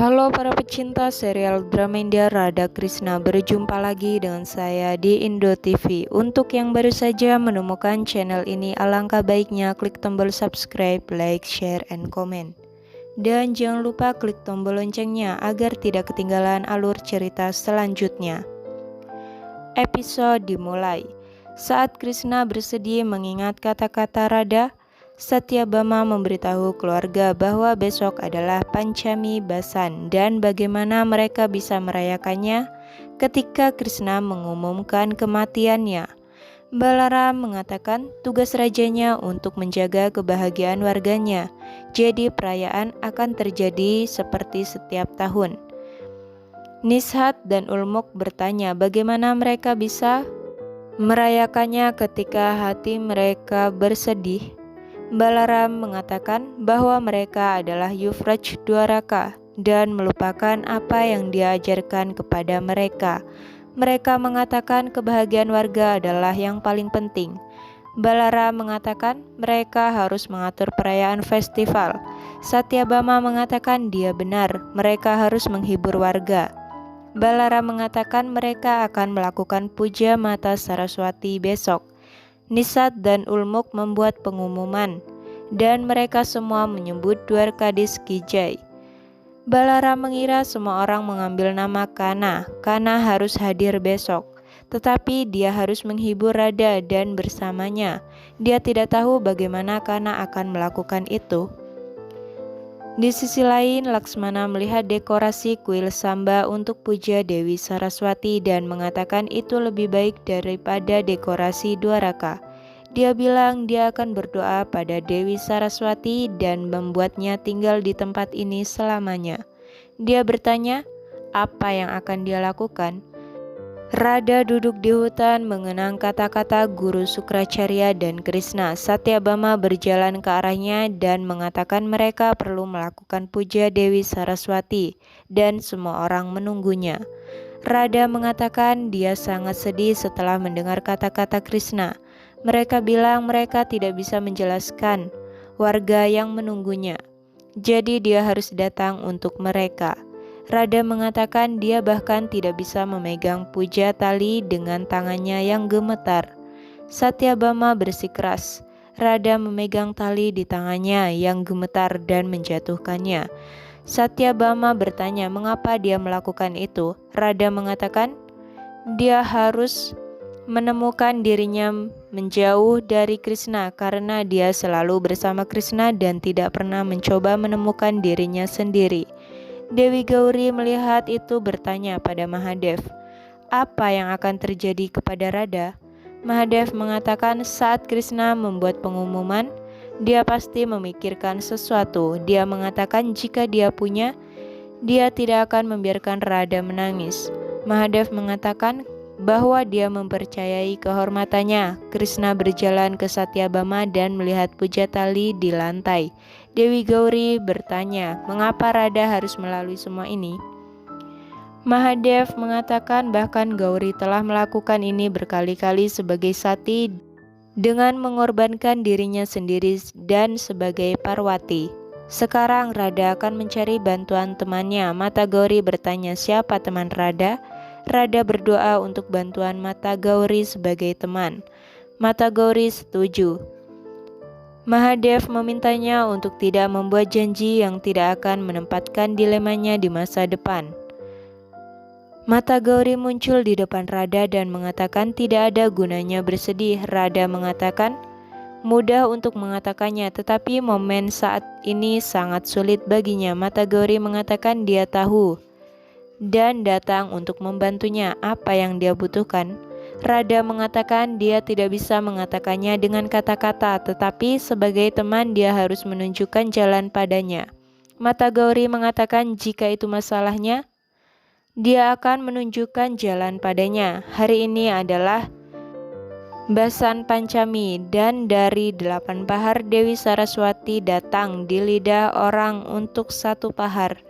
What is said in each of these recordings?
Halo para pecinta serial drama India, Radha Krishna berjumpa lagi dengan saya di Indo TV. Untuk yang baru saja menemukan channel ini, alangkah baiknya klik tombol subscribe, like, share, and comment. Dan jangan lupa klik tombol loncengnya agar tidak ketinggalan alur cerita selanjutnya. Episode dimulai. Saat Krishna bersedih mengingat kata-kata Radha, Satyabama memberitahu keluarga bahwa besok adalah Panchami Basan dan bagaimana mereka bisa merayakannya ketika Krishna mengumumkan kematiannya. Balaram mengatakan tugas rajanya untuk menjaga kebahagiaan warganya, jadi perayaan akan terjadi seperti setiap tahun. Nishat dan Ulmuk bertanya bagaimana mereka bisa merayakannya ketika hati mereka bersedih. Balaram mengatakan bahwa mereka adalah Yuvraj Dwaraka dan melupakan apa yang dia ajarkan kepada mereka. Mereka mengatakan kebahagiaan warga adalah yang paling penting. Balaram mengatakan mereka harus mengatur perayaan festival. Satyabama mengatakan dia benar, mereka harus menghibur warga. Balaram mengatakan mereka akan melakukan puja mata Saraswati besok. Nishat dan Ulmuk membuat pengumuman, dan mereka semua menyebut Dwarkadis Ki Jai. Balaram mengira semua orang mengambil nama Kana. Kana harus hadir besok, tetapi dia harus menghibur Radha dan bersamanya. Dia tidak tahu bagaimana Kana akan melakukan itu. Di sisi lain, Laksmana melihat dekorasi kuil Samba untuk puja Dewi Saraswati dan mengatakan itu lebih baik daripada dekorasi Dwaraka. Dia bilang dia akan berdoa pada Dewi Saraswati dan membuatnya tinggal di tempat ini selamanya. Dia bertanya, apa yang akan dia lakukan? Radha duduk di hutan mengenang kata-kata Guru Sukracarya dan Krishna. Satyabama berjalan ke arahnya dan mengatakan mereka perlu melakukan puja Dewi Saraswati dan semua orang menunggunya. Radha mengatakan dia sangat sedih setelah mendengar kata-kata Krishna. Mereka bilang mereka tidak bisa menjelaskan warga yang menunggunya. Jadi dia harus datang untuk mereka. Radha mengatakan dia bahkan tidak bisa memegang puja tali dengan tangannya yang gemetar. Satyabama bersikeras. Radha memegang tali di tangannya yang gemetar dan menjatuhkannya. Satyabama bertanya mengapa dia melakukan itu. Radha mengatakan dia harus menemukan dirinya menjauh dari Krishna karena dia selalu bersama Krishna dan tidak pernah mencoba menemukan dirinya sendiri. Dewi Gauri melihat itu bertanya pada Mahadev, apa yang akan terjadi kepada Radha? Mahadev mengatakan saat Krishna membuat pengumuman, dia pasti memikirkan sesuatu. Dia mengatakan jika dia punya, dia tidak akan membiarkan Radha menangis. Mahadev mengatakan bahwa dia mempercayai kehormatannya. Krishna berjalan ke Satyabama dan melihat puja tali di lantai. Dewi Gauri bertanya, mengapa Radha harus melalui semua ini? Mahadev mengatakan bahkan Gauri telah melakukan ini berkali-kali sebagai sati dengan mengorbankan dirinya sendiri dan sebagai Parwati. Sekarang Radha akan mencari bantuan temannya. Mata Gauri bertanya siapa teman Radha? Radha berdoa untuk bantuan Mata Gauri sebagai teman. Mata Gauri setuju. Mahadev memintanya untuk tidak membuat janji yang tidak akan menempatkan dilemanya di masa depan. Mata Gauri muncul di depan Radha dan mengatakan tidak ada gunanya bersedih. Radha mengatakan, mudah untuk mengatakannya, tetapi momen saat ini sangat sulit baginya. Mata Gauri mengatakan dia tahu dan datang untuk membantunya apa yang dia butuhkan. Radha mengatakan dia tidak bisa mengatakannya dengan kata-kata, tetapi sebagai teman dia harus menunjukkan jalan padanya. Mata Gauri mengatakan jika itu masalahnya, dia akan menunjukkan jalan padanya. Hari ini adalah Basan Panchami dan dari 8 pahar Dewi Saraswati datang di lidah orang untuk 1 pahar.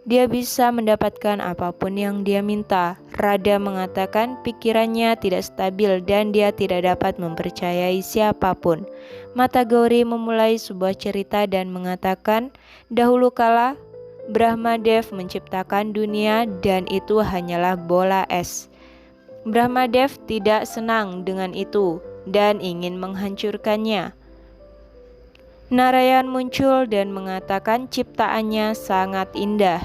Dia bisa mendapatkan apapun yang dia minta. Radha mengatakan pikirannya tidak stabil dan dia tidak dapat mempercayai siapapun. Mata Gauri memulai sebuah cerita dan mengatakan, dahulu kala Brahmadev menciptakan dunia dan itu hanyalah bola es. Brahmadev tidak senang dengan itu dan ingin menghancurkannya. Narayan muncul dan mengatakan ciptaannya sangat indah.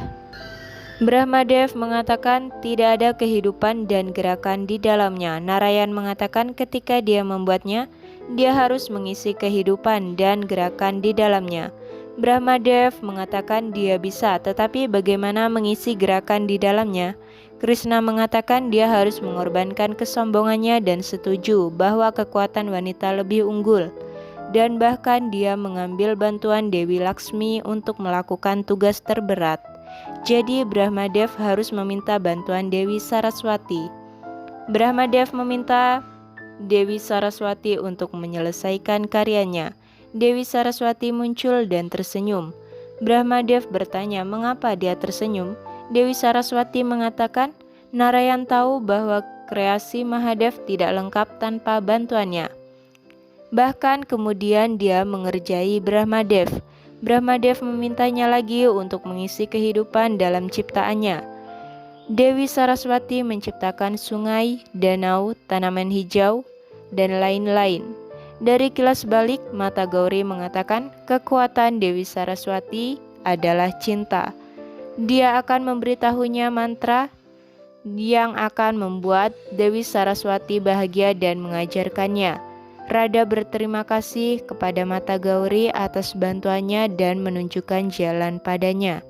Brahmadev mengatakan tidak ada kehidupan dan gerakan di dalamnya. Narayan mengatakan ketika dia membuatnya, dia harus mengisi kehidupan dan gerakan di dalamnya. Brahmadev mengatakan dia bisa, tetapi bagaimana mengisi gerakan di dalamnya? Krishna mengatakan dia harus mengorbankan kesombongannya dan setuju bahwa kekuatan wanita lebih unggul. Dan bahkan dia mengambil bantuan Dewi Laksmi untuk melakukan tugas terberat. Jadi Brahmadev harus meminta bantuan Dewi Saraswati. Brahmadev meminta Dewi Saraswati untuk menyelesaikan karyanya. Dewi Saraswati muncul dan tersenyum. Brahmadev bertanya mengapa dia tersenyum. Dewi Saraswati mengatakan, Narayan tahu bahwa kreasi Mahadev tidak lengkap tanpa bantuannya. Bahkan kemudian dia mengerjai Brahmadev. Brahmadev memintanya lagi untuk mengisi kehidupan dalam ciptaannya. Dewi Saraswati menciptakan sungai, danau, tanaman hijau, dan lain-lain. Dari kilas balik, Mata Gauri mengatakan kekuatan Dewi Saraswati adalah cinta. Dia akan memberitahunya mantra yang akan membuat Dewi Saraswati bahagia dan mengajarkannya. Radha berterima kasih kepada Mata Gauri atas bantuannya dan menunjukkan jalan padanya.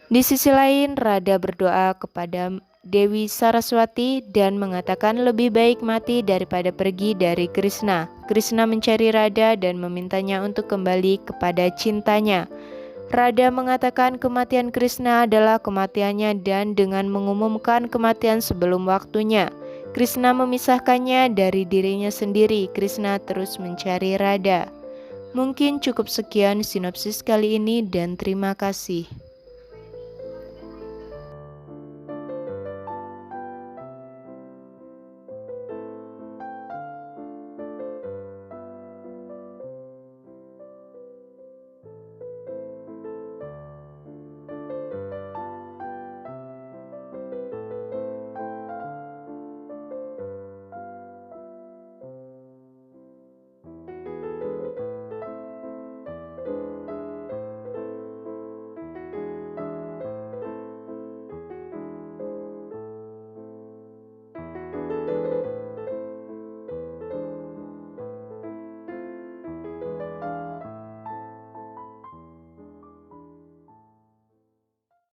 Di sisi lain, Radha berdoa kepada Dewi Saraswati dan mengatakan lebih baik mati daripada pergi dari Krishna. Krishna mencari Radha dan memintanya untuk kembali kepada cintanya. Radha mengatakan kematian Krishna adalah kematiannya dan dengan mengumumkan kematian sebelum waktunya, Krishna memisahkannya dari dirinya sendiri. Krishna terus mencari Radha. Mungkin cukup sekian sinopsis kali ini dan terima kasih.